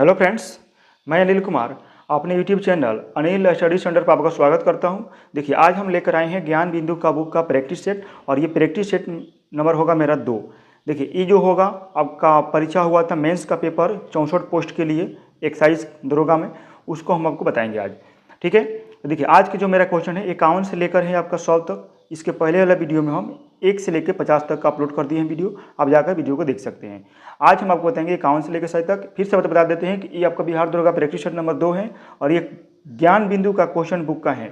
Hello friends, मैं अनिल कुमार अपने YouTube channel Anil study centre पर आपका स्वागत करता हूं। देखिए, आज हम लेकर आए हैं ज्ञान बिंदु का बुक का प्रैक्टिस सेट और ये प्रैक्टिस सेट नंबर होगा मेरा 2। देखिए, ये जो होगा आपका परीक्षा हुआ था मेंस का पेपर 64 पोस्ट के लिए एक्साइज दरोगा में, उसको हम आपको बताएंगे आज। ठीक है, तो देखिए आज के जो मेरा क्वेश्चन है 51 से लेकर है आपका 100 तक। इसके पहले वाला वीडियो में हम 1 से लेकर 50 तक का अपलोड कर दिए हैं वीडियो, आप जाकर वीडियो को देख सकते हैं। आज हम आपको बताएंगे 51 से लेकर 100 तक। फिर से बता देते हैं कि ये आपका बिहार दरोगा प्रैक्टिस सेट नंबर 2 है और ये ज्ञान बिंदु का क्वेश्चन बुक का है।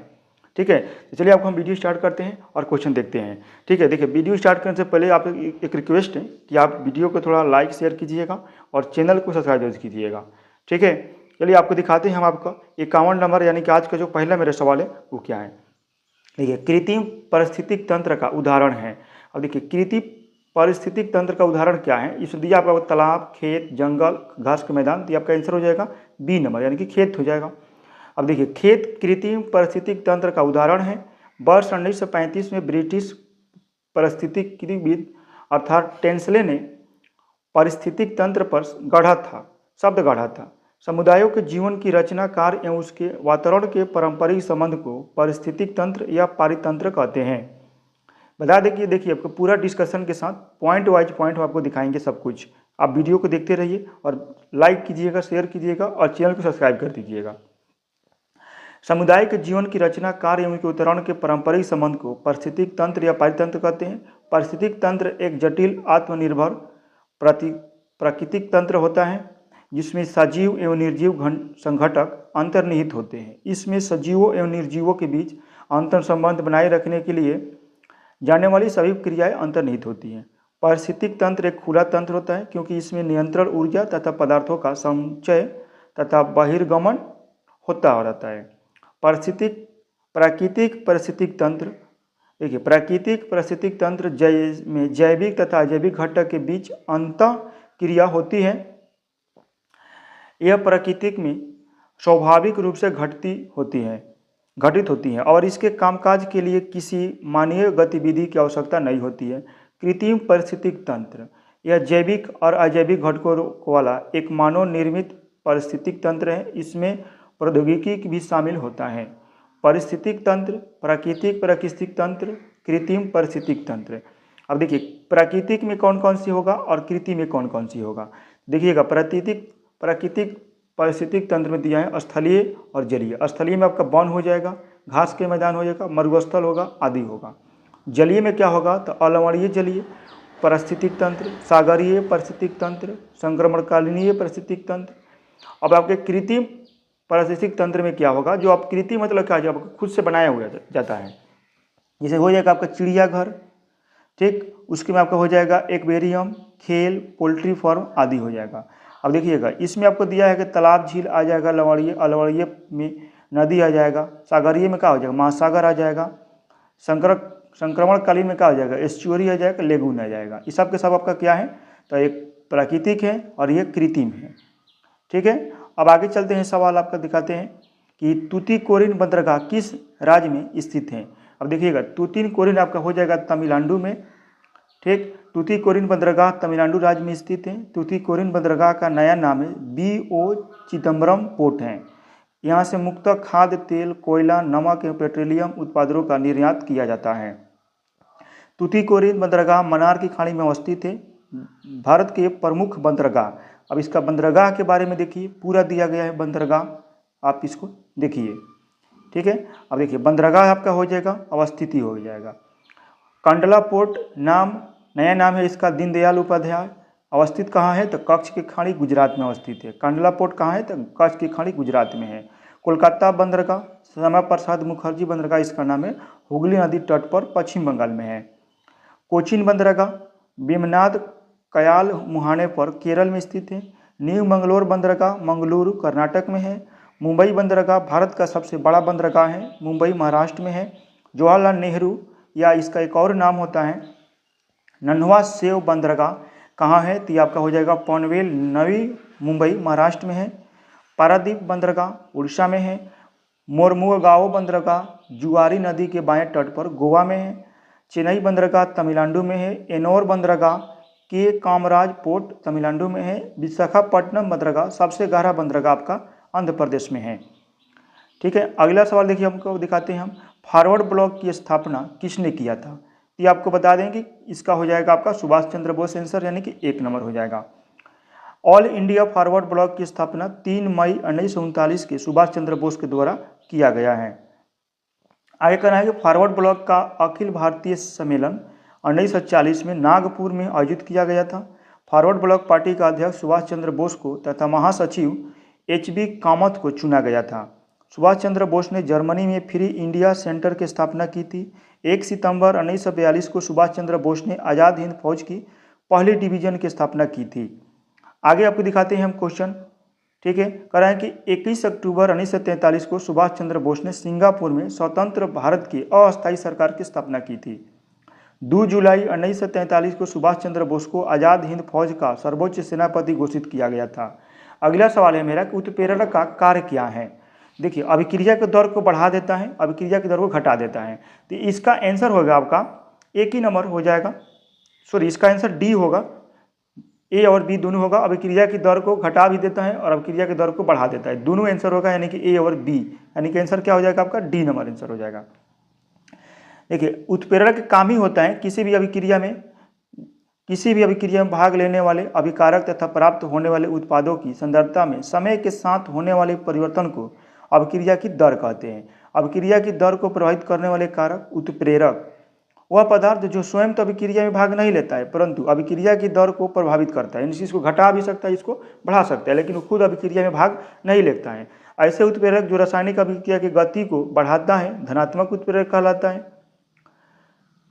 ठीक है, तो चलिए आपको हम वीडियो स्टार्ट करते हैं और क्वेश्चन देखते हैं। ठीक है, देखिए वीडियो स्टार्ट करने से पहले आप एक रिक्वेस्ट है कि आप वीडियो को थोड़ा लाइक शेयर कीजिएगा और चैनल को सब्सक्राइब जरूर कीजिएगा। ठीक है, चलिए आपको दिखाते हैं हम आपका 51 नंबर यानी कि आज का जो पहला मेरा सवाल है वो क्या है। देखिए, कृत्रिम पारिस्थितिक तंत्र का उदाहरण है। अब देखिए, कृत्रिम पारिस्थितिक तंत्र का उदाहरण क्या है, इसमें दिया आपका तालाब, खेत, जंगल, घास का मैदान, तो आपका आंसर हो जाएगा बी नंबर यानी कि खेत हो जाएगा। अब देखिए, खेत कृत्रिम पारिस्थितिक तंत्र का उदाहरण है। वर्ष 1935 में ब्रिटिश पारिस्थितिकीविद अर्थात टेंसले ने पारिस्थितिक तंत्र पर शब्द गढ़ा था। समुदायों के जीवन की रचना कार्य एवं उसके वातावरण के पारंपरिक संबंध को पारिस्थितिक तंत्र या पारितंत्र कहते हैं। बता दें कि देखिए आपको पूरा डिस्कशन के साथ पॉइंट वाइज पॉइंट हम आपको दिखाएंगे सब कुछ। आप वीडियो को देखते रहिए और लाइक कीजिएगा, शेयर कीजिएगा और चैनल को सब्सक्राइब कर दीजिएगा। समुदाय के जीवन की रचना कार्य एवं के वातावरण के पारंपरिक संबंध को पारिस्थितिक तंत्र या पारितंत्र कहते हैं। पारिस्थितिक तंत्र एक जटिल आत्मनिर्भर प्राकृतिक तंत्र होता है जिसमें सजीव एवं निर्जीव संघटक अंतर्निहित होते हैं। इसमें सजीवों एवं निर्जीवों के बीच अंतर संबंध बनाए रखने के लिए जाने वाली सभी क्रियाएं अंतर्निहित होती हैं। पारिस्थितिक तंत्र एक खुला तंत्र होता है क्योंकि इसमें नियंत्रण ऊर्जा तथा पदार्थों का संचय तथा बहिर्गमन होता रहता है। प्राकृतिक पारिस्थितिक तंत्र, देखिए प्राकृतिक पारिस्थितिक तंत्र में जैविक तथा अजैविक घटक के बीच अंतः क्रिया होती है। यह प्राकृतिक में स्वाभाविक रूप से घटित होती है और इसके कामकाज के लिए किसी मानवीय गतिविधि की आवश्यकता नहीं होती है। कृत्रिम पारिस्थितिक तंत्र यह जैविक और अजैविक घटकों वाला एक मानव निर्मित पारिस्थितिक तंत्र है। इसमें प्रौद्योगिकी भी शामिल होता है। पारिस्थितिक तंत्र, प्राकृतिक पारिस्थितिक तंत्र, कृत्रिम पारिस्थितिक तंत्र। अब देखिए प्राकृतिक में कौन कौन सी होगा और कृत्रिम में कौन कौन सी होगा। देखिएगा, प्राकृतिक पारिस्थितिक तंत्र में दिया है स्थलीय और जलीय। स्थलीय में आपका वन हो जाएगा, घास के मैदान हो जाएगा, मरुस्थल होगा आदि होगा। जलीय में क्या होगा तो अलवणीय जलीय पारिस्थितिक तंत्र, सागरीय पारिस्थितिक तंत्र, संक्रमणकालीन पारिस्थितिक तंत्र। अब आपके कृत्रिम पारिस्थितिक तंत्र में क्या होगा, जो आप कृत्रिम मतलब क्या जो आपको खुद से बनाया हुआ जाता है। जैसे हो जाएगा आपका चिड़ियाघर, ठीक, उसके में आपका हो जाएगा एक्वेरियम, खेल, पोल्ट्री फार्म आदि हो जाएगा। अब देखिएगा, इसमें आपको दिया है कि तालाब, झील आ जाएगा, अलवणीय में नदी आ जाएगा, सागरीय में क्या हो जाएगा महासागर आ जाएगा, संक्रमणकालीन में क्या हो जाएगा एस्चुअरी आ जाएगा, लेगून आ जाएगा। ये सब के सब आपका क्या है तो एक प्राकृतिक है और ये कृत्रिम है। ठीक है, अब आगे चलते हैं, सवाल आपका दिखाते हैं कि तूतीकोरिन बंदरगाह किस राज्य में स्थित है। अब देखिएगा, तूतीकोरिन आपका हो जाएगा तमिलनाडु में। ठीक, तूतीकोरिन बंदरगाह तमिलनाडु राज्य में स्थित है। तूतीकोरिन बंदरगाह का नया नाम है BO चिदम्बरम पोर्ट है। यहाँ से मुख्यतः खाद्य तेल, कोयला, नमक एवं पेट्रोलियम उत्पादों का निर्यात किया जाता है। तूतीकोरिन बंदरगाह मन्नार की खाड़ी में अवस्थित है, भारत के प्रमुख बंदरगाह। अब इसका बंदरगाह के बारे में देखिए, पूरा दिया गया है बंदरगाह, आप इसको देखिए। ठीक है, अब देखिए बंदरगाह आपका हो जाएगा अवस्थिति हो जाएगा। कंडला पोर्ट नया नाम है इसका दीनदयाल उपाध्याय। अवस्थित कहाँ है तो कच्छ की खाड़ी गुजरात में अवस्थित है। कंडला पोर्ट कहाँ है तो कच्छ की खाड़ी गुजरात में है। कोलकाता बंदरगाह श्यामा प्रसाद मुखर्जी बंदरगाह इसका नाम है, हुगली नदी तट पर पश्चिम बंगाल में है। कोचीन बंदरगाह वेमनाड कयाल मुहाने पर केरल में स्थित है। न्यू मंगलोर बंदरगाह मंगलुरु कर्नाटक में है। मुंबई बंदरगाह भारत का सबसे बड़ा बंदरगाह है, मुंबई महाराष्ट्र में है। जवाहरलाल नेहरू या इसका एक और नाम होता है नन्हवा सेव बंदरगाह कहाँ है तो आपका हो जाएगा पनवेल नवी मुंबई महाराष्ट्र में है। पारादीप बंदरगाह उड़ीसा में है। मोरमुगाओ बंदरगाह जुआरी नदी के बाएं तट पर गोवा में है। चेन्नई बंदरगाह तमिलनाडु में है। एनोर बंदरगाह के कामराज पोर्ट तमिलनाडु में है। विशाखापट्टनम बंदरगाह सबसे गहरा बंदरगाह आपका आंध्र प्रदेश में है। ठीक है, अगला सवाल देखिए हमको दिखाते हैं हम, फॉरवर्ड ब्लॉक की स्थापना किसने किया था। ये आपको बता दें कि इसका हो जाएगा आपका सुभाष चंद्र बोस आंसर, यानी कि 1 नंबर हो जाएगा। ऑल इंडिया फॉरवर्ड ब्लॉक की स्थापना 3 मई 1939 के सुभाष चंद्र बोस के द्वारा किया गया है। आगे कहना है कि फॉरवर्ड ब्लॉक का अखिल भारतीय सम्मेलन 1940 में नागपुर में आयोजित किया गया था। फॉरवर्ड ब्लॉक पार्टी का अध्यक्ष सुभाष चंद्र बोस को तथा महासचिव HB कामत को चुना गया था। सुभाष चंद्र बोस ने जर्मनी में फ्री इंडिया सेंटर की स्थापना की थी। 1 सितंबर 1942 को सुभाष चंद्र बोस ने आज़ाद हिंद फौज की पहली डिवीजन की स्थापना की थी। आगे आपको दिखाते हैं हम क्वेश्चन। ठीक है, कह रहे हैं कि 21 अक्टूबर 1943 को सुभाष चंद्र बोस ने सिंगापुर में स्वतंत्र भारत की अस्थायी सरकार की स्थापना की थी। 2 जुलाई 1943 को सुभाष चंद्र बोस को आज़ाद हिंद फौज का सर्वोच्च सेनापति घोषित किया गया था। अगला सवाल है मेरा कि उत्प्रेरक का कार्य क्या है। देखिए, अभिक्रिया के दर को बढ़ा देता है, अभिक्रिया के दर को घटा देता है। तो इसका आंसर होगा आपका एक ही नंबर हो जाएगा, सॉरी इसका आंसर डी होगा। ए और बी दोनों होगा, अभिक्रिया की दर को घटा भी देता है और अभिक्रिया की दर को बढ़ा देता है, दोनों आंसर होगा, यानी कि ए और बी, यानी कि आंसर क्या हो जाएगा आपका डी नंबर आंसर हो जाएगा। देखिए, उत्प्रेरक काम ही होता है किसी भी अभिक्रिया में भाग लेने वाले अभिकारक तथा प्राप्त होने वाले उत्पादों की सांद्रता में समय के साथ होने वाले परिवर्तन को अभिक्रिया की दर कहते हैं। अभिक्रिया की दर को प्रभावित करने वाले कारक उत्प्रेरक वह पदार्थ जो स्वयं तो अभिक्रिया में भाग नहीं लेता है परंतु अभिक्रिया की दर को प्रभावित करता है, इसको घटा भी सकता है, इसको बढ़ा सकता है, लेकिन वो खुद अभिक्रिया में भाग नहीं लेता है। ऐसे उत्प्रेरक जो रासायनिक अभिक्रिया की गति को बढ़ाता है धनात्मक उत्प्रेरक कहलाता है।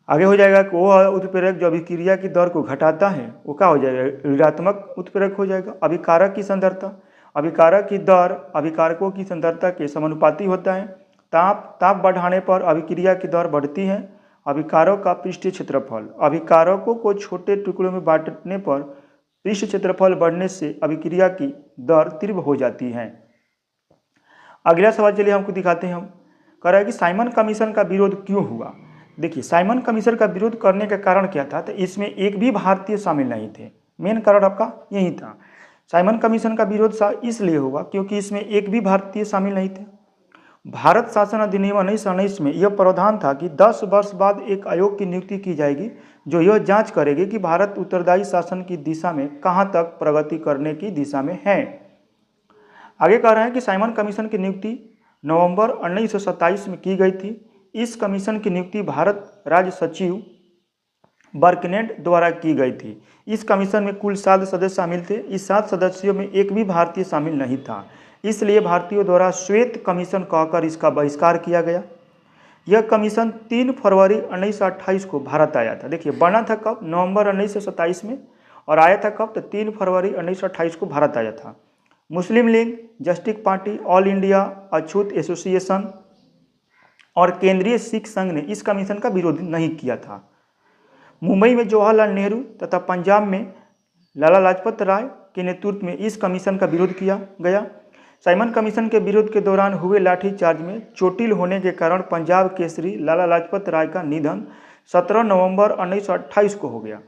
आगे हो जाएगा कि वो उत्प्रेरक जो अभिक्रिया की दर को घटाता है वो क्या हो जाएगा ऋणात्मक उत्प्रेरक हो जाएगा। अभिकारक की सांद्रता, अभिकारक की दर अभिकारकों की सांद्रता के समानुपाती होता है। ताप बढ़ाने पर अभिक्रिया की दर बढ़ती है। अभिकारक का पृष्ठीय क्षेत्रफल, अभिकारकों को छोटे टुकड़ों में बांटने पर पृष्ठ क्षेत्रफल बढ़ने से अभिक्रिया की दर तीव्र हो जाती है। अगला सवाल चलिए हमको दिखाते हैं हम, कह रहा है कि साइमन कमीशन का विरोध क्यों हुआ। देखिए, साइमन कमीशन का विरोध करने का कारण क्या था, तो इसमें एक भी भारतीय शामिल नहीं थे, मेन कारण आपका यही था। साइमन कमीशन का विरोध इसलिए हुआ क्योंकि इसमें एक भी भारतीय शामिल नहीं थे। भारत शासन अधिनियम 1919 में यह प्रावधान था कि 10 वर्ष बाद एक आयोग की नियुक्ति की जाएगी जो यह जांच करेगी कि भारत उत्तरदायी शासन की दिशा में कहां तक प्रगति करने की दिशा में है। आगे कह रहे हैं कि साइमन कमीशन की नियुक्ति नवंबर 1927 में की गई थी। इस कमीशन की नियुक्ति भारत राज्य सचिव बर्कनेट द्वारा की गई थी। इस कमीशन में कुल 7 सदस्य शामिल थे। इस 7 सदस्यों में एक भी भारतीय शामिल नहीं था, इसलिए भारतीयों द्वारा श्वेत कमीशन कहकर इसका बहिष्कार किया गया। यह कमीशन 3 फरवरी 1928 को भारत आया था। देखिए, बना था कब, नवंबर 1927 में, और आया था कब, तो 3 फरवरी 1928 को भारत आया था। Muslim league, justice party, all India अछूत एसोसिएशन और केंद्रीय सिख संघ ने इस कमीशन का विरोध नहीं किया था। मुंबई में जवाहरलाल नेहरू तथा पंजाब में लाला लाजपत राय के नेतृत्व में इस कमीशन का विरोध किया गया। साइमन कमीशन के विरोध के दौरान हुए लाठीचार्ज में चोटिल होने के कारण पंजाब केसरी लाला लाजपत राय का निधन 17 नवंबर 1928 को हो गया।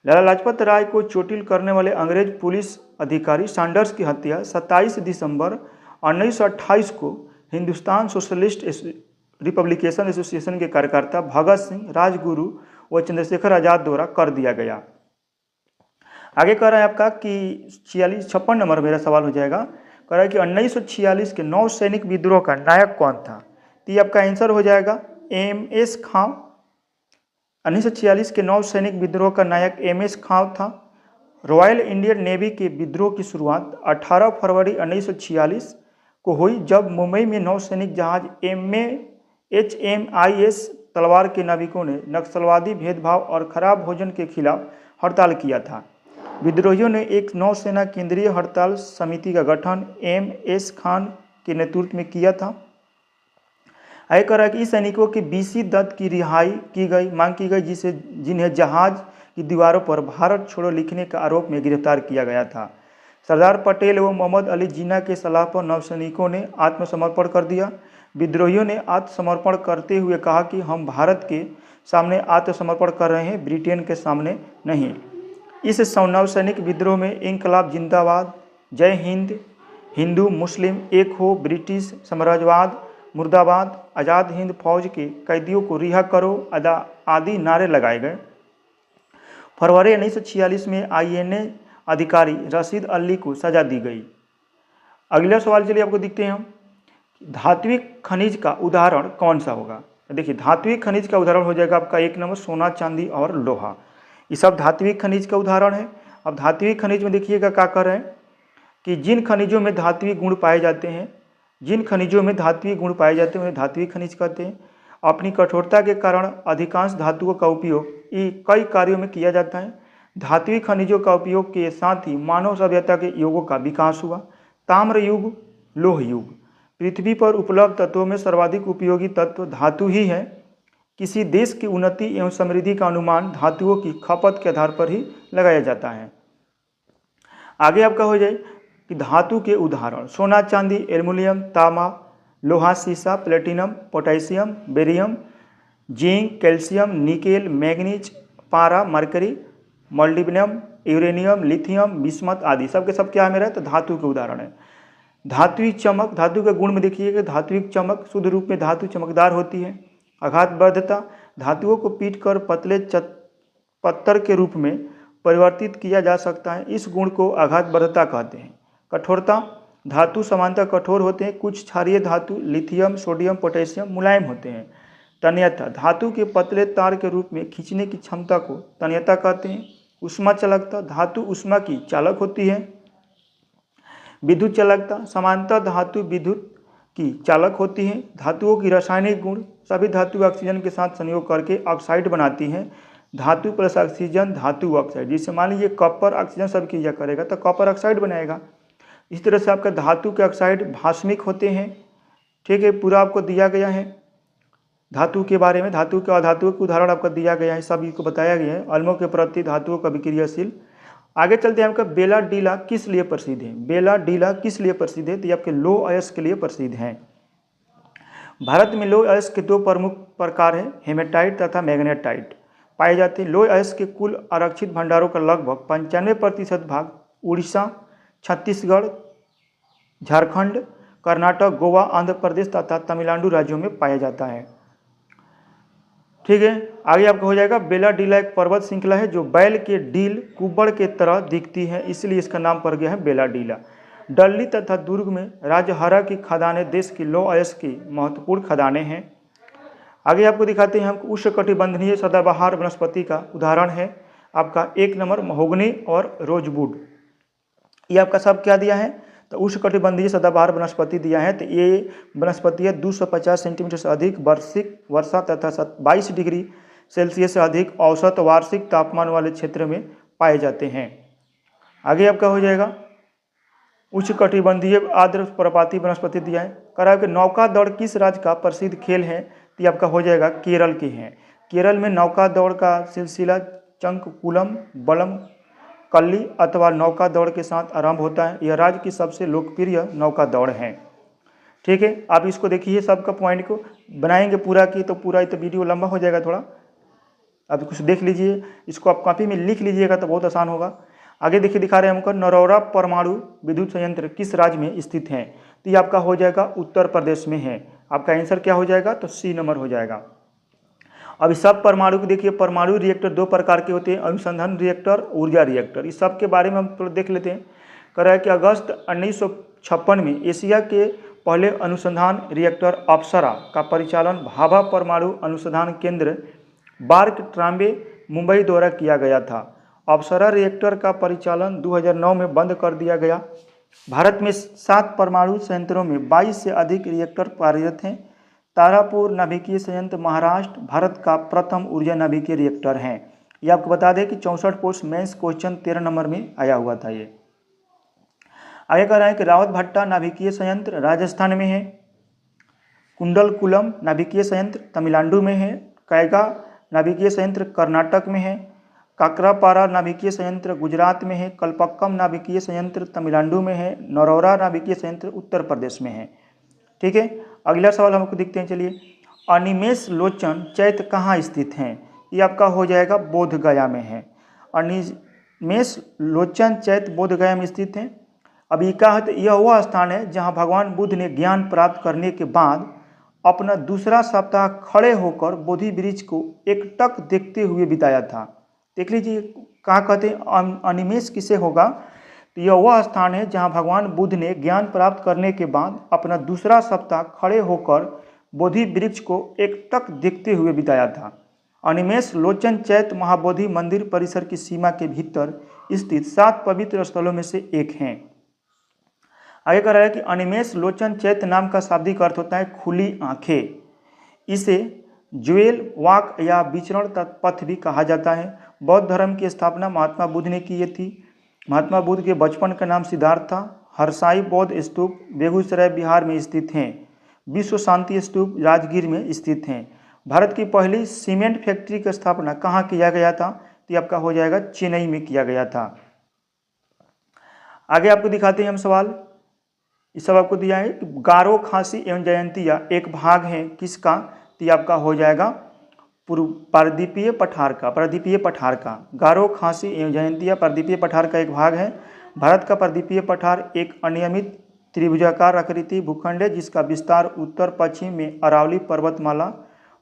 लाला लाजपत राय को चोटिल करने वाले अंग्रेज पुलिस अधिकारी सैंडर्स की हत्या 27 दिसंबर 1928 को हिंदुस्तान सोशलिस्ट रिपब्लिकेशन एसोसिएशन के कार्यकर्ता भगत सिंह, राजगुरु व चंद्रशेखर आजाद द्वारा कर दिया गया। आगे कह रहा है आपका कि 56 नंबर मेरा सवाल हो जाएगा, कह रहा है कि 1946 के नौ सैनिक विद्रोह का नायक कौन था। तो ये आपका आंसर हो जाएगा MS खां। 1946 के नौ सैनिक विद्रोह का नायक MS खां था। रॉयल इंडियन नेवी के विद्रोह की शुरुआत 18 फरवरी 1946 को हुई जब मुंबई में नौसैनिक जहाज HMIS तलवार के नाविकों ने नक्सलवादी भेदभाव और खराब भोजन के खिलाफ हड़ताल किया था। विद्रोहियों ने एक नौसेना केंद्रीय हड़ताल समिति का गठन MS खां के नेतृत्व में किया था। आगे कह रहा है कि इस सैनिकों के BC दत्त की रिहाई की गई मांग की गई जिन्हें जहाज की दीवारों पर भारत छोड़ो लिखने के आरोप में गिरफ्तार किया गया था। सरदार पटेल एवं मोहम्मद अली जिन्ना के सलाह पर नौसैनिकों ने आत्मसमर्पण कर दिया। विद्रोहियों ने आत्मसमर्पण करते हुए कहा कि हम भारत के सामने आत्मसमर्पण कर रहे हैं, ब्रिटेन के सामने नहीं। इस नवसैनिक विद्रोह में इनकलाब जिंदाबाद, जय हिंद, हिंदू मुस्लिम एक हो, ब्रिटिश साम्राज्यवाद मुर्दाबाद, आज़ाद हिंद फौज के कैदियों को रिहा करो आदि नारे लगाए गए। फरवरी 1946 में INA अधिकारी रशीद अली को सजा दी गई। अगला सवाल चलिए आपको दिखते हैं हम, धात्विक खनिज का उदाहरण कौन सा होगा। देखिए धात्विक खनिज का उदाहरण हो जाएगा आपका 1 नंबर सोना, चांदी और लोहा। ये सब धात्विक खनिज का उदाहरण है। अब धात्विक खनिज में देखिएगा क्या कर रहे हैं कि जिन खनिजों में धात्विक गुण पाए जाते हैं, उन्हें धात्विक खनिज कहते हैं। अपनी कठोरता के कारण अधिकांश धातुओं का उपयोग कई कार्यों में किया जाता है। धात्विक खनिजों का उपयोग के साथ ही मानव सभ्यता के युगों का विकास हुआ। ताम्र युग, लोह युग। पृथ्वी पर उपलब्ध तत्वों में सर्वाधिक उपयोगी तत्व धातु ही है। किसी देश की उन्नति एवं समृद्धि का अनुमान धातुओं की खपत के आधार पर ही लगाया जाता है। आगे आपका हो जाए कि धातु के उदाहरण सोना, चांदी, एल्युमिनियम, तांबा, लोहा, सीसा, platinum, potassium, barium, zinc, calcium, nickel, manganese, पारा, mercury, molybdenum, uranium, lithium, bismuth आदि सब के सब क्या है मेरा, तो धातु के उदाहरण है। धात्विक चमक, धातु के गुण में देखिएगा धात्विक चमक, शुद्ध रूप में धातु चमकदार होती है। आघातवर्धता, धातुओं को पीट कर पतले पत्थर के रूप में परिवर्तित किया जा सकता है, इस गुण को आघातवर्धता कहते हैं। कठोरता, धातु समानतः कठोर होते हैं, कुछ क्षारीय धातु लिथियम, सोडियम, पोटेशियम मुलायम होते हैं। तन्यता, धातु के पतले तार के रूप में खींचने की क्षमता को तन्यता कहते हैं। उष्मा चालकता, धातु उष्मा की चालक होती है। विद्युत चालकता, समानतः धातु विद्युत की चालक होती है। धातुओं की रासायनिक गुण, सभी धातु ऑक्सीजन के साथ संयोग करके ऑक्साइड बनाती हैं। धातु प्लस ऑक्सीजन धातु ऑक्साइड, जिससे मान लीजिए कॉपर ऑक्सीजन सब किया करेगा तो कॉपर ऑक्साइड बनाएगा। इस तरह से आपका धातु के ऑक्साइड भास्मिक होते हैं। ठीक है, पूरा आपको दिया गया है धातु के बारे में, धातु के अधातु के उदाहरण आपका दिया गया है, सभी को बताया गया है। अम्लों के प्रति धातुओं का विक्रियाशील। आगे चलते हैं, आपका बेला डीला किस लिए प्रसिद्ध है। बेला डीला किस लिए प्रसिद्ध है, तो ये आपके लो अयस्क के लिए प्रसिद्ध है। भारत में लो अयस्क के 2 प्रमुख प्रकार हैं, हेमेटाइट तथा मैग्नेटाइट पाए जाते हैं। लो अयस्क के कुल आरक्षित भंडारों का लगभग 95% भाग उड़ीसा, छत्तीसगढ़, झारखंड, कर्नाटक, गोवा, आंध्र प्रदेश तथा तमिलनाडु राज्यों में पाया जाता है। ठीक है, आगे आपका हो जाएगा बेला डीला एक पर्वत श्रृंखला है जो बैल के डील कुब्बड़ के तरह दिखती है, इसलिए इसका नाम पड़ गया है बेला डीला। डल्ली तथा दुर्ग में राजहरा की खदानें देश की लो अयस्क की महत्वपूर्ण खदानें हैं। आगे आपको दिखाते हैं, हम उष्णकटिबंधीय सदाबहार वनस्पति का उदाहरण है आपका 1 नंबर महोगनी और रोजवुड। ये आपका सब क्या दिया है, तो उष्णकटिबंधीय सदाबहार वनस्पति दिया है। तो ये वनस्पति 250 सेंटीमीटर से अधिक वार्षिक वर्षा तथा 22 डिग्री सेल्सियस से अधिक औसत वार्षिक तापमान वाले क्षेत्र में पाए जाते हैं। आगे आपका हो जाएगा उष्णकटिबंधीय आर्द्र पर्वतीय वनस्पति दिया है। करा कि नौका दौड़ किस राज्य का प्रसिद्ध खेल है, तो ये आपका हो जाएगा केरल के हैं। केरल में नौका दौड़ का सिलसिला चंकुलम, बलम कल्ली अथवा नौका दौड़ के साथ आरंभ होता है। यह राज्य की सबसे लोकप्रिय नौका दौड़ है। ठीक है, आप इसको देखिए, सबका पॉइंट को बनाएंगे पूरा की तो पूरा तो वीडियो लंबा हो जाएगा थोड़ा। आप कुछ देख लीजिए, इसको आप कॉपी में लिख लीजिएगा तो बहुत आसान होगा। आगे देखिए, दिखा रहे हैं हमको नरौरा परमाणु विद्युत संयंत्र किस राज्य में स्थित है, तो ये आपका हो जाएगा उत्तर प्रदेश में है। आपका आंसर क्या हो जाएगा, तो C नंबर हो जाएगा। अब इस सब परमाणु को देखिए, परमाणु रिएक्टर 2 प्रकार के होते हैं, अनुसंधान रिएक्टर, ऊर्जा रिएक्टर। इस सब के बारे में हम थोड़ा देख लेते हैं। कह रहा है कि अगस्त 1956 में एशिया के पहले अनुसंधान रिएक्टर अप्सरा का परिचालन भाभा परमाणु अनुसंधान केंद्र बार्क ट्राम्बे मुंबई द्वारा किया गया था। अप्सरा रिएक्टर का परिचालन 2009 में बंद कर दिया गया। भारत में 7 परमाणु संयंत्रों में 22 से अधिक रिएक्टर कार्यरत हैं। तारापुर नाभिकीय संयंत्र महाराष्ट्र भारत का प्रथम ऊर्जा नाभिकीय रिएक्टर है। ये आपको बता दें कि 64 पोस्ट मेंस क्वेश्चन 13 नंबर में आया हुआ था। ये आगे कह रहा है कि रावत भट्टा नाभिकीय संयंत्र राजस्थान में है। कुंडलकुलम नाभिकीय संयंत्र तमिलनाडु में है। कैगा नाभिकीय संयंत्र कर्नाटक में है। काकरापारा नाभिकीय संयंत्र गुजरात में है। कलपक्कम नाभिकीय संयंत्र तमिलनाडु में है। नरौरा नाभिकीय संयंत्र उत्तर प्रदेश में है। ठीक है, अगला सवाल हमको देखते हैं। चलिए, अनिमेष लोचन चैत्य कहाँ स्थित हैं, ये आपका हो जाएगा बोध गया में है। अनिमेष लोचन चैत्य बोधगया में स्थित है। अब ये क्या है, तो यह वह स्थान है जहाँ भगवान बुद्ध ने ज्ञान प्राप्त करने के बाद अपना दूसरा सप्ताह खड़े होकर बोधि वृक्ष को एकटक देखते हुए बिताया था। देख लीजिए कहाँ कहते हैं अनिमेष किसे होगा, तो यह वह स्थान है जहाँ भगवान बुद्ध ने ज्ञान प्राप्त करने के बाद अपना दूसरा सप्ताह खड़े होकर बोधि वृक्ष को एकटक देखते हुए बिताया था। अनिमेष लोचन चैत्य महाबोधि मंदिर परिसर की सीमा के भीतर स्थित 7 पवित्र स्थलों में से एक हैं। आगे कह रहा है कि अनिमेष लोचन चैत्य नाम का शाब्दिक अर्थ होता है खुली आंखें। इसे ज्वेल वाक या विचरण पथ भी कहा जाता है। बौद्ध धर्म की स्थापना महात्मा बुद्ध ने की थी। महात्मा बुद्ध के बचपन का नाम सिद्धार्थ था। हरसाई बौद्ध स्तूप बेगूसराय बिहार में स्थित हैं। विश्व शांति स्तूप राजगीर में स्थित हैं। भारत की पहली सीमेंट फैक्ट्री की स्थापना कहाँ किया गया था, तो आपका हो जाएगा चेन्नई में किया गया था। आगे आपको दिखाते हैं हम सवाल। इस सब आपको दिया है कि गारो खासी एवं जयंतिया एक भाग है किसका, तो आपका हो जाएगा पारदीपीय पठार का। पारदीपीय पठार का गारो खासी एवं जयंतिया पारदीपीय पठार का एक भाग है। भारत का पारदीपीय पठार एक अनियमित त्रिभुजाकार आकृति भूखंड है जिसका विस्तार उत्तर पश्चिम में अरावली पर्वतमाला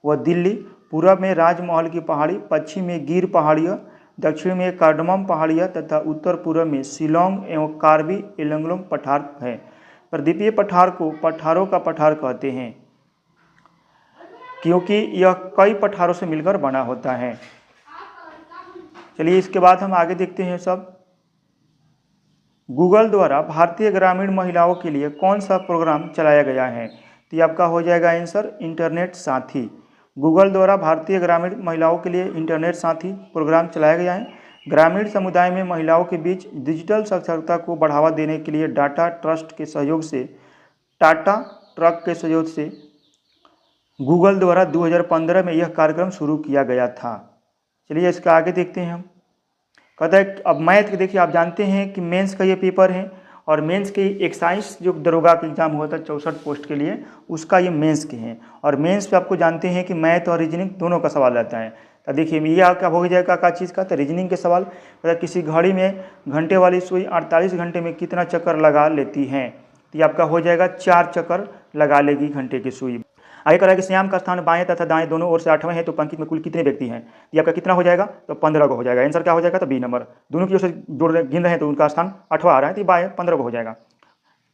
व दिल्ली, पूर्व में राजमहल की पहाड़ी, पश्चिम में गिर पहाड़ियाँ, दक्षिण में कार्डमम पहाड़ियाँ तथा उत्तर पूर्व में शिलोंग एवं कार्बी एंगलोंग पठार है। पारदीपीय पठार को पठारों का पठार कहते हैं क्योंकि यह कई पठारों से मिलकर बना होता है। चलिए इसके बाद हम आगे देखते हैं सब। गूगल द्वारा भारतीय ग्रामीण महिलाओं के लिए कौन सा प्रोग्राम चलाया गया है, तो ये आपका हो जाएगा आंसर इंटरनेट साथी। गूगल द्वारा भारतीय ग्रामीण महिलाओं के लिए इंटरनेट साथी प्रोग्राम चलाया गया है। ग्रामीण समुदाय में महिलाओं के बीच डिजिटल साक्षरता को बढ़ावा देने के लिए टाटा ट्रस्ट के सहयोग से गूगल द्वारा 2015 में यह कार्यक्रम शुरू किया गया था। चलिए इसका आगे देखते हैं हम। कहता है अब मैथ के देखिए, आप जानते हैं कि मेंस का ये पेपर है और मेंस के एक्साइज जो दरोगा का एग्जाम हुआ था 64 पोस्ट के लिए, उसका ये मेंस के हैं। और मेंस पे आपको जानते हैं कि मैथ और रीजनिंग दोनों का सवाल रहता है। तो देखिए ये आपका हो जाएगा का चीज़ का, तो रीजनिंग के सवाल मतलब किसी घड़ी में घंटे वाली सुई 48 घंटे में कितना चक्कर लगा लेती हैं, तो ये आपका हो जाएगा 4 चक्कर लगा लेगी घंटे की सुई। आगे कह रहा है कि श्याम का स्थान बाएं तथा दाएं दोनों ओर से 8वां है तो पंक्ति में कुल कितने व्यक्ति हैं, ये आपका कितना हो जाएगा, तो 15 को हो जाएगा। आंसर क्या हो जाएगा, तो बी नंबर। दोनों की ओर से जोड़ गिन रहे हैं तो उनका स्थान 8वां आ रहा है, तो बाएं 15 को हो जाएगा।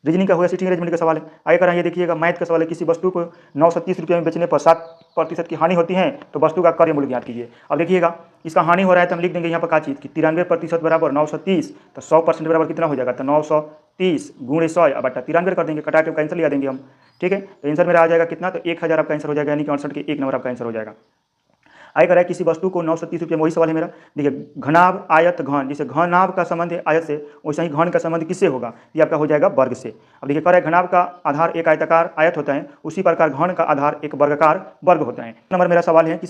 रीजनिंग का होगा सिटिंग अरेंजमेंट का सवाल है। आगे कर रहा है ये देखिएगा मैथ का सवाल है। किसी वस्तु को 930 रुपये में बेचने पर 7% की हानि होती है तो वस्तु का क्रय मूल्य ज्ञात कीजिए। अब देखिएगा इसका हानि हो रहा है तो हम लिख देंगे यहाँ पर क्या चीज़ कि 93% बराबर 930, तो 100% बराबर कितना हो जाएगा, तो 930 गुणे 100 बटा 93 कर देंगे, कटा के आंसर लिया देंगे हम। ठीक है, तो आंसर मेरा आ जाएगा कितना, तो 1000 आपका आंसर हो जाएगा, यानी कि 68 के 1 नंबर आपका आंसर हो जाएगा। आगे कर रहा है किसी वस्तु को 930 रुपये में, वही सवाल है मेरा। देखिए घनाभ आयत घन, जैसे घनाभ का संबंध है आयत से वैसे ही घन का संबंध किससे होगा, ये आपका हो जाएगा वर्ग से। अब देखिए कह रहा है घनाभ का आधार एक आयताकार आयत होता है, उसी प्रकार घन का आधार एक वर्गाकार वर्ग होता है। नंबर मेरा सवाल है कि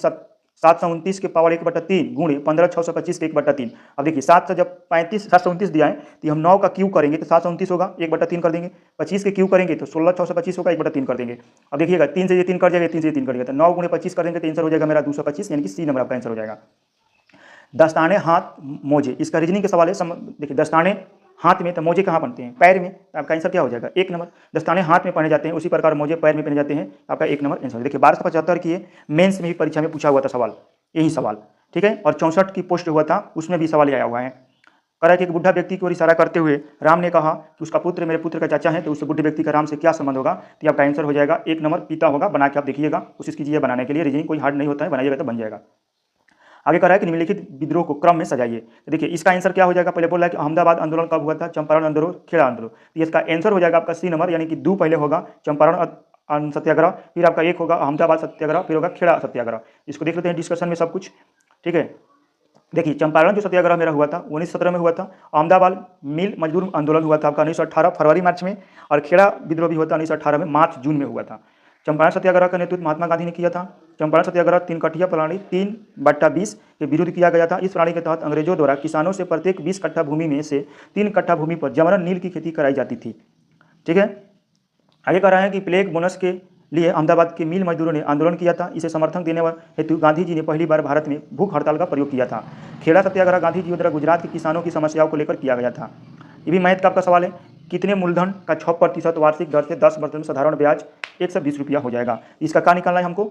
729 के पावर 1/3 गुणे 15,625 के 1/3। अब देखिए 7 से जब 729 दिया है तो हम 9 का क्यू करेंगे तो 729 होगा, 1/3 कर देंगे। 25 के क्यू करेंगे तो 16,625 होगा, 1/3 कर देंगे। अब देखिएगा 3 से ये 3 कर जाएगा, 3 से ये 3 कर जाएगा, तो 9 गुणे 25 कर देंगे तो आंसर हो जाएगा मेरा 225, यानी कि सी नंबर आपका आंसर हो जाएगा। दस्ताने हाथ मोजे, इसका रीजनिंग का सवाल है। देखिए दस्ताने हाथ में तो मोजे कहाँ पहनते हैं, पैर में, तो आपका आंसर क्या हो जाएगा, 1 नंबर। दस्ताने हाथ में पहने जाते हैं, उसी प्रकार मोजे पैर में पहने जाते हैं, आपका 1 नंबर आंसर। देखिए 1275 की मेंस में भी परीक्षा में पूछा हुआ था सवाल, यही सवाल। ठीक है, और 64 की पोस्ट हुआ था उसमें भी सवाल आया हुआ है। कह रहा है कि एक बुढ़ा व्यक्ति की ओर इशारा करते हुए राम ने कहा कि उसका पुत्र मेरे पुत्र का चाचा है, तो उस बुढ़े व्यक्ति का राम से क्या संबंध होगा, तो आपका आंसर हो जाएगा 1 नंबर पिता होगा। बना के आप देखिएगा, कोशिश कीजिए बनाने के लिए, रीजनिंग कोई हार्ड नहीं होता है, बनाइएगा तो बन जाएगा। आगे कह रहा है कि निम्नलिखित विद्रोह को क्रम में सजाइए। तो देखिए इसका आंसर क्या हो जाएगा, पहले बोल रहा है कि अहमदाबाद आंदोलन कब हुआ था, चंपारण आंदोलन, खेड़ा आंदोलन, तो इसका आंसर हो जाएगा आपका सी नंबर, यानी कि 2 पहले होगा चंपारण सत्याग्रह, फिर आपका 1 होगा अहमदाबाद सत्याग्रह, फिर होगा खेड़ा सत्याग्रह। इसको देख लेते हैं डिस्कशन में सब कुछ। ठीक है, देखिए चंपारण जो सत्याग्रह मेरा हुआ था 1917 में हुआ था। अहमदाबाद मिल मजदूर आंदोलन हुआ था आपका 1918 फरवरी मार्च में, और खेड़ा विद्रोह भी हुआ था 1918 में मार्च जून में हुआ था। चंपारण सत्याग्रह का नेतृत्व महात्मा गांधी ने किया था। चंपारण सत्याग्रह 3 कट्ठिया प्रणाली 3/20 के विरुद्ध किया गया था। इस प्रणाली के तहत अंग्रेजों द्वारा किसानों से प्रत्येक 20 कट्ठा भूमि में से 3 कट्ठा भूमि पर जमरन नील की खेती कराई जाती थी। ठीक है, आगे कह रहा है कि प्लेग बोनस के लिए अहमदाबाद के मिल मजदूरों ने आंदोलन किया था। इसे समर्थन देने हेतु गांधी जी ने पहली बार भारत में भूख हड़ताल का प्रयोग किया था। खेड़ा सत्याग्रह गांधी जी द्वारा गुजरात के किसानों की समस्याओं को लेकर किया गया था। ये भी मैथ का आपका सवाल है, कितने मूलधन का 6% वार्षिक दर से 10% साधारण ब्याज 120 रुपया हो जाएगा। इसका क्या निकालना है हमको,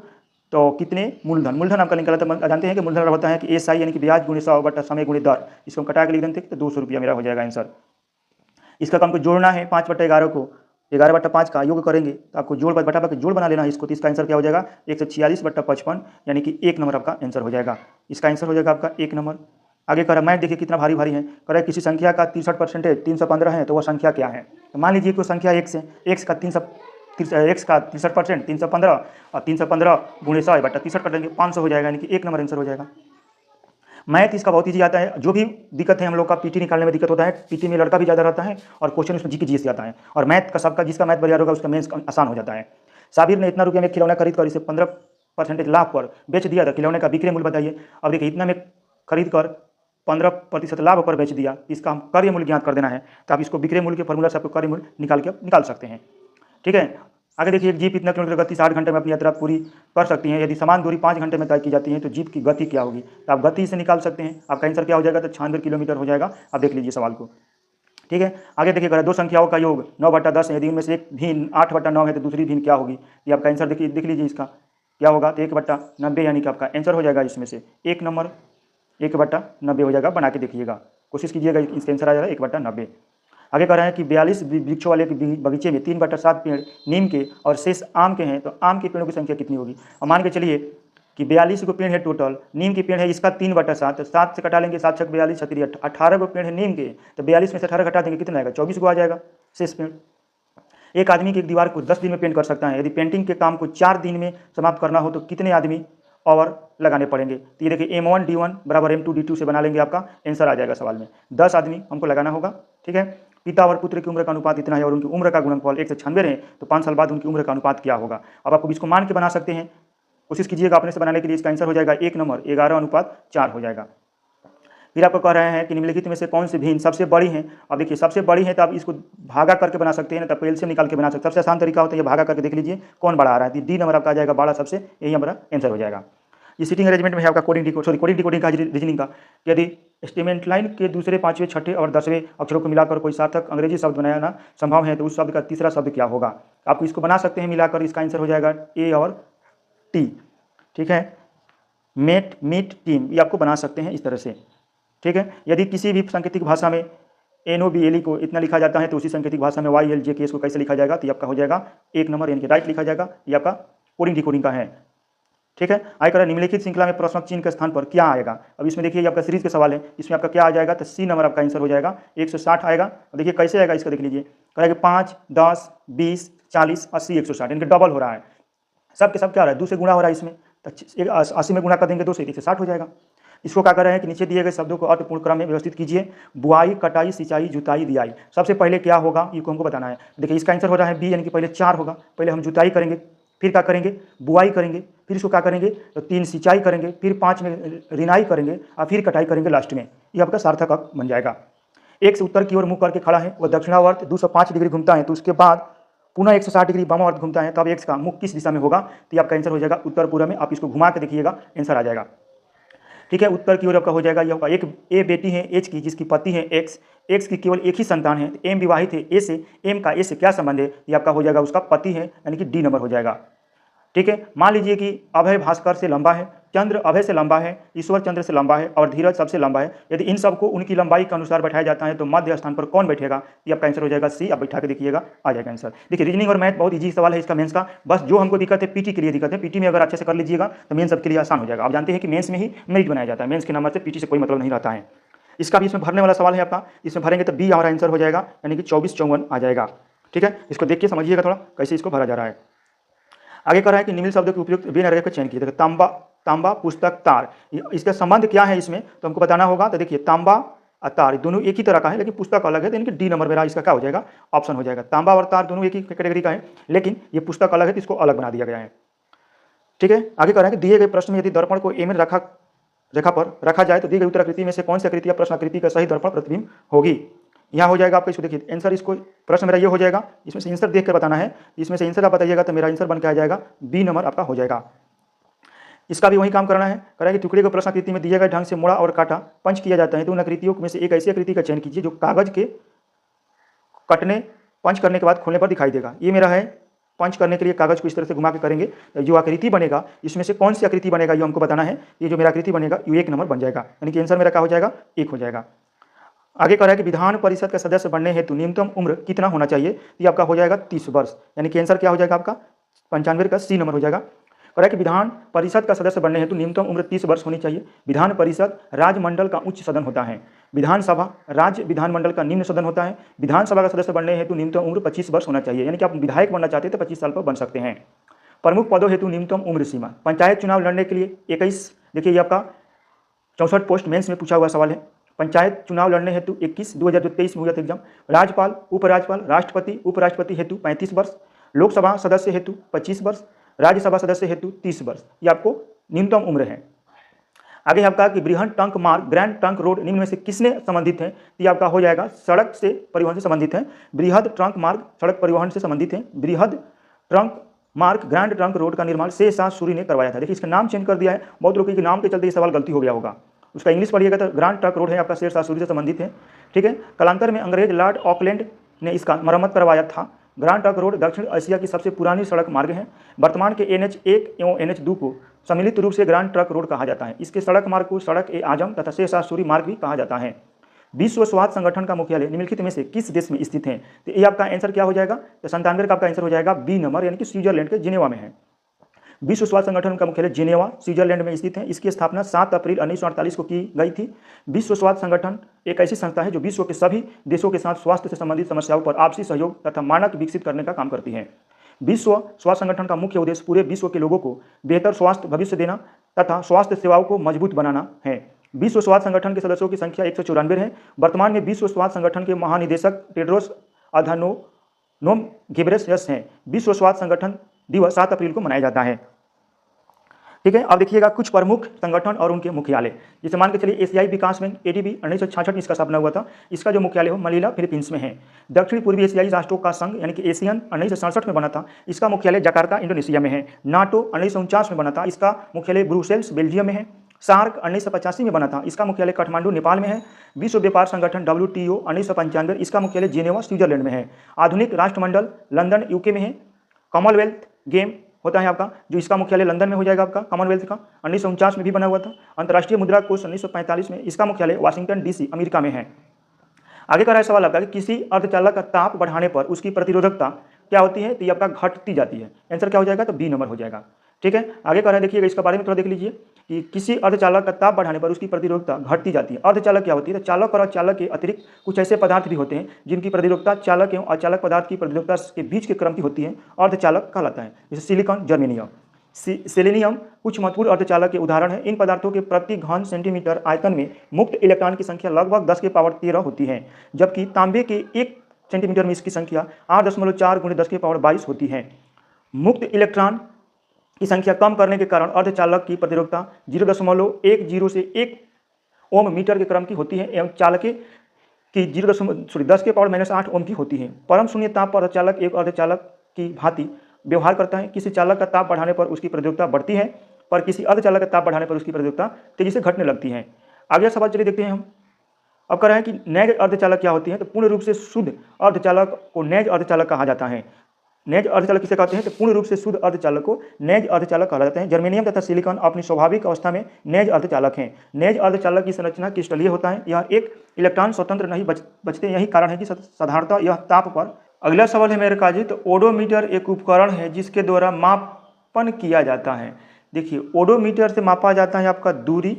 तो कितने मूलधन आपका निकाला था, जानते हैं कि मूलधन होता है कि एस आई यानी कि ब्याज गुणे 100 बटा समय गुणे दर, इसको हम कटा के लिख देते तो 200 रुपया मेरा हो जाएगा आंसर। इसका हमको जोड़ना है 5/11 को, 11/5 का योग करेंगे तो आपको जोड़ बटा जोड़ बना लेना है इसको, तो इसका आंसर क्या हो जाएगा 146/55 यानी कि 1 नंबर आपका आंसर हो जाएगा। इसका आंसर हो जाएगा आपका 1 नंबर। आगे कर मैथ देखिए कितना भारी भारी है, कर रहा है किसी संख्या का 63% 315 है तो वह संख्या क्या है। तो मान लीजिए कोई संख्या x है, x का 63% 315 और 315 गुणे 100 बटा 63 कर देंगे 500 हो जाएगा, यानी कि 1 नंबर आंसर हो जाएगा। मैथ इसका बहुत ईजी आता है। जो भी दिक्कत है हम लोग का पीटी निकालने में दिक्कत होता है, पीटी में लड़का भी ज़्यादा रहता है और क्वेश्चन उसमें जी के जी से आता है, और मैथ का सबका जिसका मैथ बढ़िया होगा उसका मेंस आसान हो जाता है। साबिर ने इतना रुपये में खिलौना खरीद कर इसे 15% लाभ पर बेच दिया था, खिलौने का बिक्री मूल्य बताइए। अब देखिए इतना में खरीद कर 15% लाभ पर बेच दिया, इसका हम क्रय मूल्य ज्ञात कर देना है, तो आप इसको बिक्री मूल्य के फॉर्मूला से आपको क्रय मूल्य निकाल सकते हैं। ठीक है, आगे देखिए एक जीप इतना किलोमीटर गति 60 घंटे में अपनी यात्रा पूरी कर सकती है। यदि समान दूरी 5 घंटे में तय की जाती है तो जीप की गति क्या होगी, तो आप गति से निकाल सकते हैं। आपका आंसर क्या हो जाएगा, तो 96 किलोमीटर हो जाएगा। आप देख लीजिए सवाल को। ठीक है, आगे देखिए दो संख्याओं का योग 9/10 है, यदि उनमें से एक भिन्न 8/9 है तो दूसरी भिन्न क्या होगी। ये आपका आंसर देखिए, देख लीजिए इसका क्या होगा, तो 1/90 यानी कि आपका आंसर हो जाएगा इसमें से 1 नंबर 1/90 हो जाएगा। बना के देखिएगा, कोशिश कीजिएगा, इसका आंसर आ जाएगा 1/90। आगे कह रहे हैं कि 42 वृक्षों वाले बगीचे में 3/7 पेड़ नीम के और शेष आम के हैं, तो आम के पेड़ों की संख्या कितनी होगी। और मान के चलिए कि 42 को पेड़ है टोटल, नीम के पेड़ है इसका 3/7, तो 7 से कटा लेंगे, 7 6 42 छतरी 18 को पेड़ है नीम के, तो 42 में से 18 घटा देंगे कितना आएगा, 24 को आ जाएगा शेष पेड़। एक आदमी की एक दीवार को 10 दिन में पेंट कर सकता है, यदि पेंटिंग के काम को 4 दिन में समाप्त करना हो तो कितने आदमी और लगाने पड़ेंगे। तो ये देखिए M1 D1 बराबर M2 D2 से बना लेंगे, आपका आंसर आ जाएगा सवाल में 10 आदमी हमको लगाना होगा। ठीक है, पिता और पुत्र की उम्र का अनुपात इतना है और उनकी उम्र का गुणनफल 196 है, तो 5 साल बाद उनकी उम्र का अनुपात क्या होगा। अब आपको इसको मान के बना सकते हैं, कोशिश कीजिएगा अपने से बनाने के लिए। इसका आंसर हो जाएगा 1 नंबर 11/4 हो जाएगा। फिर आपको कह रहे हैं कि निम्नलिखित में से कौन सी भिन्न सबसे बड़ी है। अब देखिए सबसे बड़ी है तो आप इसको भागा करके बना सकते हैं, ना तो एलसीएम निकाल के बना सकते हैं। सबसे आसान तरीका होता है ये भागा करके देख लीजिए कौन बड़ा आ रहा है, डी नंबर आपका आ जाएगा बड़ा सबसे, यही हमारा आंसर हो जाएगा। ये सीटिंग अरेंजमेंट में है आपका कोडिंग डिकोडिंग का रीजनिंग का। यदि स्टेटमेंट लाइन के दूसरे 5वें 6ठे और 10वें अक्षरों को मिलाकर कोई सार्थक अंग्रेजी शब्द बनाना संभव है तो उस शब्द का तीसरा शब्द क्या होगा। आपको इसको बना सकते हैं मिलाकर, इसका आंसर हो जाएगा ए और टी। ठीक है, मेट मीट टीम, ये आपको बना सकते हैं इस तरह से। ठीक है, यदि किसी भी सांकेतिक भाषा में NOBLE को इतना लिखा जाता है तो उसी सांकेतिक भाषा में YLJK को कैसे लिखा जाएगा, तो ये आपका हो जाएगा 1 नंबर यानी कि राइट लिखा जाएगा। ये आपका कोडिंग डिकोडिंग का है। ठीक है, आयकर निम्नलिखित श्रृंखला में प्रश्न चिन्ह के स्थान पर क्या आएगा। अब इसमें देखिए आपका सीरीज के सवाल है, इसमें आपका क्या आ जाएगा, तो सी नंबर आपका आंसर हो जाएगा 160 आएगा। अब देखिए कैसे आएगा इसका देख लीजिए, कहेगा 5 10 20 40 80 160 यानी कि डबल हो रहा है, सब के सब क्या हो रहा है 2 से गुणा हो रहा है इसमें, तो 80 में गुणा कर देंगे 2 से 160 हो जाएगा। इसको क्या कर रहे हैं कि नीचे दिए गए शब्दों को अर्थपूर्ण क्रम में व्यवस्थित कीजिए। बुआई कटाई सिंचाई जुताई दियाई, सबसे पहले क्या होगा ये हमको बताना है। देखिए इसका आंसर हो रहा है बी यानी कि पहले 4 होगा, पहले हम जुताई करेंगे, फिर क्या करेंगे बुआई करेंगे, फिर इसको क्या करेंगे तो 3 सिंचाई करेंगे, फिर 5 में रिनाई करेंगे और फिर कटाई करेंगे लास्ट में। ये आपका सार्थक अंक बन जाएगा। एक से उत्तर की ओर मुंह करके खड़ा है, वह दक्षिणावर्त 205 डिग्री घूमता है, तो उसके बाद पुनः 160 डिग्री वामावर्त घूमता है, तब एक्स का मुख किस दिशा में होगा, तो ये आपका आंसर हो जाएगा उत्तर पूर्व में। आप इसको घुमा के देखिएगा आंसर आ जाएगा। ठीक है, उत्तर की ओर आपका हो जाएगा ये होगा। एक ए बेटी है एच की जिसकी पति है एक्स, एक्स की केवल एक ही संतान है, एम विवाहित है ए से, एम का ए से क्या संबंध है, ये आपका हो जाएगा उसका पति है यानी कि डी नंबर हो जाएगा। ठीक है, मान लीजिए कि अभय भास्कर से लंबा है, चंद्र अभय से लंबा है, ईश्वर चंद्र से लंबा है और धीरज सबसे लंबा है। यदि इन सबको उनकी लंबाई के अनुसार बैठाया जाता है तो मध्य स्थान पर कौन बैठेगा, ये आपका आंसर हो जाएगा सी। आप बैठा के देखिएगा आ जाएगा आंसर। देखिए रीजनिंग और मैथ बहुत इजी सवाल है इसका मेंस का, बस जो हमको दिक्कत है पीटी के लिए दिक्कत है। पीटी में अगर अच्छे से कर लीजिएगा तो मेंस सबके लिए आसान हो जाएगा। आप जानते हैं कि मेंस में ही मेरिट बनाया जाता है, मेंस के नंबर से पीटी से कोई मतलब नहीं रहता है। इसका भी इसमें भरने वाला सवाल है आपका, इसमें भरेंगे तो बी हमारा आंसर हो जाएगा यानी कि 24-54 आ जाएगा। ठीक है, इसको देख के समझिएगा थोड़ा कैसे इसको भरा जा रहा है। आगे कर रहा है कि निम्न शब्दों के उपयुक्त विभिन्न का चयन कीजिए। तांबा, तांबा पुस्तक तार, इसका संबंध क्या है इसमें तो हमको बताना होगा। तो देखिए तांबा और तार दोनों एक ही तरह का है लेकिन पुस्तक अलग है, तो इनके डी नंबर मेरा इसका क्या हो जाएगा ऑप्शन हो जाएगा। तांबा और तार दोनों एक ही कैटेगरी का है लेकिन ये पुस्तक अलग है तो इसको अलग बना दिया गया है। ठीक है, आगे कर रहे हैं कि दिए गए प्रश्न में यदि दर्पण को ए में रेखा पर रखा जाए तो दी गई उत्तराकृति में से कौन सी आकृति या प्रश्न आकृति का सही दर्पण प्रतिबिंब होगी। यहाँ हो जाएगा आपका, इसको देखिए आंसर, इसको प्रश्न मेरा ये हो जाएगा, इसमें से आंसर देख कर बताना है, इसमें से आंसर आप बताइएगा तो मेरा आंसर बन के आ जाएगा बी नंबर आपका हो जाएगा। इसका भी वही काम करना है, कह रहा है कि टुकड़े को प्रश्न आकृति में दिए गए ढंग से मोड़ा और काटा पंच किया जाता है तो उन आकृतियों में से एक ऐसी आकृति का चयन कीजिए जो कागज के कटने पंच करने के बाद खोलने पर दिखाई देगा। ये मेरा है, पंच करने के लिए कागज को इस तरह से घुमा के करेंगे तो जो आकृति बनेगा इसमें से कौन सी आकृति बनेगा ये हमको बताना है। ये जो मेरा आकृति बनेगा ये 1 नंबर बन जाएगा, यानी कि आंसर मेरा क्या हो जाएगा 1 हो जाएगा। आगे कह रहा है कि विधान परिषद का सदस्य बनने हेतु न्यूनतम उम्र कितना होना चाहिए, ये आपका हो जाएगा 30 वर्ष, यानी कि आंसर क्या हो जाएगा आपका 95 का सी नंबर हो जाएगा। कह रहा है कि विधान परिषद का सदस्य बनने हेतु न्यूनतम उम्र 30 वर्ष होनी चाहिए। विधान परिषद राजमंडल का उच्च सदन होता है, विधानसभा राज्य विधानमंडल का निम्न सदन होता है। विधानसभा का सदस्य बनने हेतु न्यूनतम उम्र 25 वर्ष होना चाहिए, यानी कि आप विधायक बनना चाहते हैं तो 25 साल पर बन सकते हैं। प्रमुख पदों हेतु न्यूनतम उम्र सीमा, पंचायत चुनाव लड़ने के लिए 21, देखिए ये आपका 64 पोस्ट मेंस में पूछा हुआ सवाल है। पंचायत चुनाव लड़ने हेतु 21 2023 में हुआ था एग्जाम। राज्यपाल उपराज्यपाल राष्ट्रपति उपराष्ट्रपति हेतु 35 वर्ष, लोकसभा सदस्य हेतु 25 वर्ष, राज्यसभा सदस्य हेतु 30 वर्ष, ये आपको न्यूनतम उम्र है। आगे आपका कि बृहद ट्रंक मार्ग ग्रैंड ट्रंक रोड निम्न में से किसने संबंधित है, तो ये आपका हो जाएगा सड़क से परिवहन से संबंधित है। बृहद ट्रंक मार्ग सड़क परिवहन से संबंधित है। बृहद ट्रंक मार्ग ग्रैंड ट्रंक रोड का निर्माण शेषशाह सूरी ने करवाया था। देखिए इसका नाम चेंज कर दिया है, बहुत लोगों के नाम के चलते ये सवाल गलती हो गया होगा, उसका इंग्लिश पढ़िएगा तो ग्रैंड ट्रंक रोड है आपका शेषशाह सूरी से संबंधित है। ठीक है, कालांतर में अंग्रेज लॉर्ड ऑकलैंड ने इसका मरम्मत करवाया था। ग्रैंड ट्रंक रोड दक्षिण एशिया की सबसे पुरानी सड़क मार्ग है। वर्तमान के NH1 एवं NH2 को सम्मिलित रूप से ग्रैंड ट्रंक रोड कहा जाता है। इसके सड़क मार्ग को सड़क ए आजम तथा शेषशाह सूरी मार्ग भी कहा जाता है। विश्व स्वास्थ्य संगठन का मुख्यालय निम्नलिखित में से किस देश में स्थित है, तो ये आपका आंसर क्या हो जाएगा, तो 97 का आपका आंसर हो जाएगा बी नंबर, यानी कि स्विट्जरलैंड के जिनेवा में है। विश्व स्वास्थ्य संगठन का मुख्यालय जिनेवा स्विट्जरलैंड में स्थित है। इसकी स्थापना 7 अप्रैल 1948 को की गई थी। विश्व स्वास्थ्य संगठन एक ऐसी संस्था है जो विश्व के सभी देशों के साथ स्वास्थ्य से संबंधित समस्याओं पर आपसी सहयोग तथा मानक विकसित करने का काम करती है। विश्व स्वास्थ्य संगठन का मुख्य उद्देश्य पूरे विश्व के लोगों को बेहतर स्वास्थ्य भविष्य देना तथा स्वास्थ्य सेवाओं को मजबूत बनाना है। विश्व स्वास्थ्य संगठन के सदस्यों की संख्या 194 है। वर्तमान में विश्व स्वास्थ्य संगठन के महानिदेशक टेड्रोस अधानोम घेब्रेयेसस हैं। विश्व स्वास्थ्य संगठन दिवस 7 अप्रैल को मनाया जाता है। ठीक है, अब देखिएगा कुछ प्रमुख संगठन और उनके मुख्यालय, जैसे मान के चलिए एशियाई विकास बैंक ADB 1966 में इसका स्थापना हुआ था। इसका जो मुख्यालय हो मनीला फिलीपींस में है। दक्षिण पूर्वी एशियाई राष्ट्रों का संघ यानी कि एशियन 1967 में बना था। इसका मुख्यालय जकार्ता इंडोनेशिया में है। नाटो 1949 में बना था। इसका मुख्यालय ब्रुसेल्स बेल्जियम में है। सार्क 1985 में बना था। इसका मुख्यालय काठमांडू नेपाल में है। विश्व व्यापार संगठन WTO 1995, इसका मुख्यालय जिनेवा स्विट्जरलैंड में है। आधुनिक राष्ट्रमंडल लंदन UK में है। कॉमनवेल्थ गेम होता है आपका, जो इसका मुख्यालय लंदन में हो जाएगा आपका कॉमनवेल्थ का, 1949 में भी बना हुआ था। अंतर्राष्ट्रीय मुद्रा कोष 1945 में, इसका मुख्यालय वाशिंगटन DC अमेरिका में है। आगे का रहा सवाल आपका कि किसी अर्धचालक का ताप बढ़ाने पर उसकी प्रतिरोधकता क्या होती है, तो ये आपका घटती जाती है। आंसर क्या हो जाएगा, तो बी नंबर हो जाएगा। ठीक है, आगे कह रहे हैं देखिएगा इसके बारे में थोड़ा देख लीजिए कि किसी अर्धचालक का ताप बढ़ाने पर उसकी प्रतिरोधकता घटती जाती है। अर्धचालक क्या होती है, तो चालक और अचालक के अतिरिक्त कुछ ऐसे पदार्थ भी होते हैं जिनकी प्रतिरोधकता चालक एवं अचालक पदार्थ की प्रतिरोधकता के बीच के क्रम की होती है, अर्धचालक कहलाता है। जैसे सिलिकॉन, जर्मेनियम, सेलेनियम कुछ महत्वपूर्ण अर्धचालक के उदाहरण है। इन पदार्थों के प्रति घन सेंटीमीटर आयतन में मुक्त इलेक्ट्रॉन की संख्या लगभग 10 के पावर 13 होती है, जबकि तांबे के 1 सेंटीमीटर में इसकी संख्या 8.4 × 10 के पावर 22 होती है। मुक्त इलेक्ट्रॉन की संख्या कम करने के कारण अर्धचालक की प्रतिरोधकता 0.10 से 1 ओम मीटर के क्रम की होती है एवं चालक की 10 के पावर -8 ओम की होती है। परम शून्य ताप पर अर्धचालक एक अर्धचालक की भांति व्यवहार करता है। किसी चालक का ताप बढ़ाने पर उसकी प्रतिरोधकता बढ़ती है, पर किसी अर्धचालक का ताप बढ़ाने पर उसकी प्रतिरोधकता तेजी से घटने लगती है। आगे सवाल चलिए देखते हैं हम। अब कह रहे हैं कि नैज अर्धचालक क्या होती है, तो पूर्ण रूप से शुद्ध अर्धचालक को नैज अर्धचालक कहा जाता है। नैज अर्धचालक किसे कहते हैं, तो पूर्ण रूप से शुद्ध अर्धचालक को नैज अर्धचालक कहा जाता है। जर्मेनियम तथा सिलिकॉन अपनी स्वाभाविक अवस्था में नैज अर्धचालक हैं। नैज अर्धचालक की संरचना क्रिस्टलीय होता है। यह एक इलेक्ट्रॉन स्वतंत्र नहीं बचते, यही कारण है कि साधारणतः यह ताप पर। अगला सवाल है मेरे काजी, तो ओडोमीटर एक उपकरण है जिसके द्वारा मापन किया जाता है। देखिए ओडोमीटर से मापा जाता है आपका दूरी।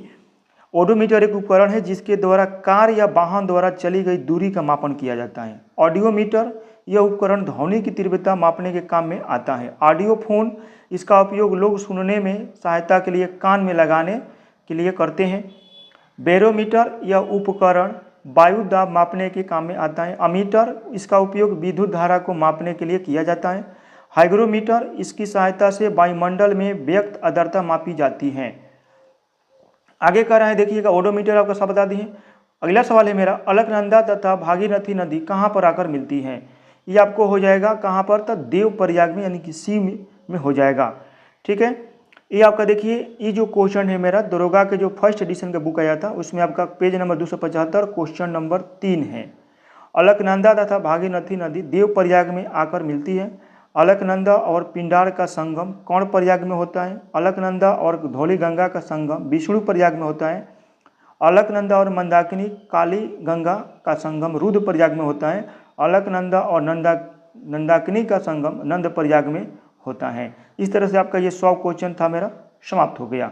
ओडोमीटर एक उपकरण है जिसके द्वारा कार या वाहन द्वारा चली गई दूरी का मापन किया जाता है। ऑडियोमीटर यह उपकरण ध्वनि की तीव्रता मापने के काम में आता है। ऑडियोफोन इसका उपयोग लोग सुनने में सहायता के लिए कान में लगाने के लिए करते हैं। बैरोमीटर यह उपकरण वायु दाब मापने के काम में आता है। अमीटर इसका उपयोग विद्युत धारा को मापने के लिए किया जाता है। हाइग्रोमीटर इसकी सहायता से वायुमंडल में व्यक्त आर्द्रता मापी जाती है। आगे कह रहा है देखिएगा ओडोमीटर आपका सब बता दिए। अगला सवाल है मेरा, अलकनंदा तथा भागीरथी नदी कहाँ पर आकर मिलती हैं? ये आपको हो जाएगा कहाँ पर? तो देवप्रयाग में, यानी कि सी में हो जाएगा। ठीक है, ये आपका देखिए, ये जो क्वेश्चन है मेरा दरोगा के जो फर्स्ट एडिशन का बुक आया था उसमें आपका पेज नंबर 275 क्वेश्चन नंबर 3 है। अलकनंदा तथा भागीरथी नदी देवप्रयाग में आकर मिलती है। अलकनंदा और पिंडार का संगम कौन प्रयाग में होता है? अलकनंदा और धौली गंगा का संगम विष्णु प्रयाग में होता है। अलकनंदा और मंदाकिनी काली गंगा का संगम रुद्रप्रयाग में होता है। अलकनंदा और नंदाकिनी का संगम नंद प्रयाग में होता है। इस तरह से आपका ये 100 क्वेश्चन था मेरा समाप्त हो गया।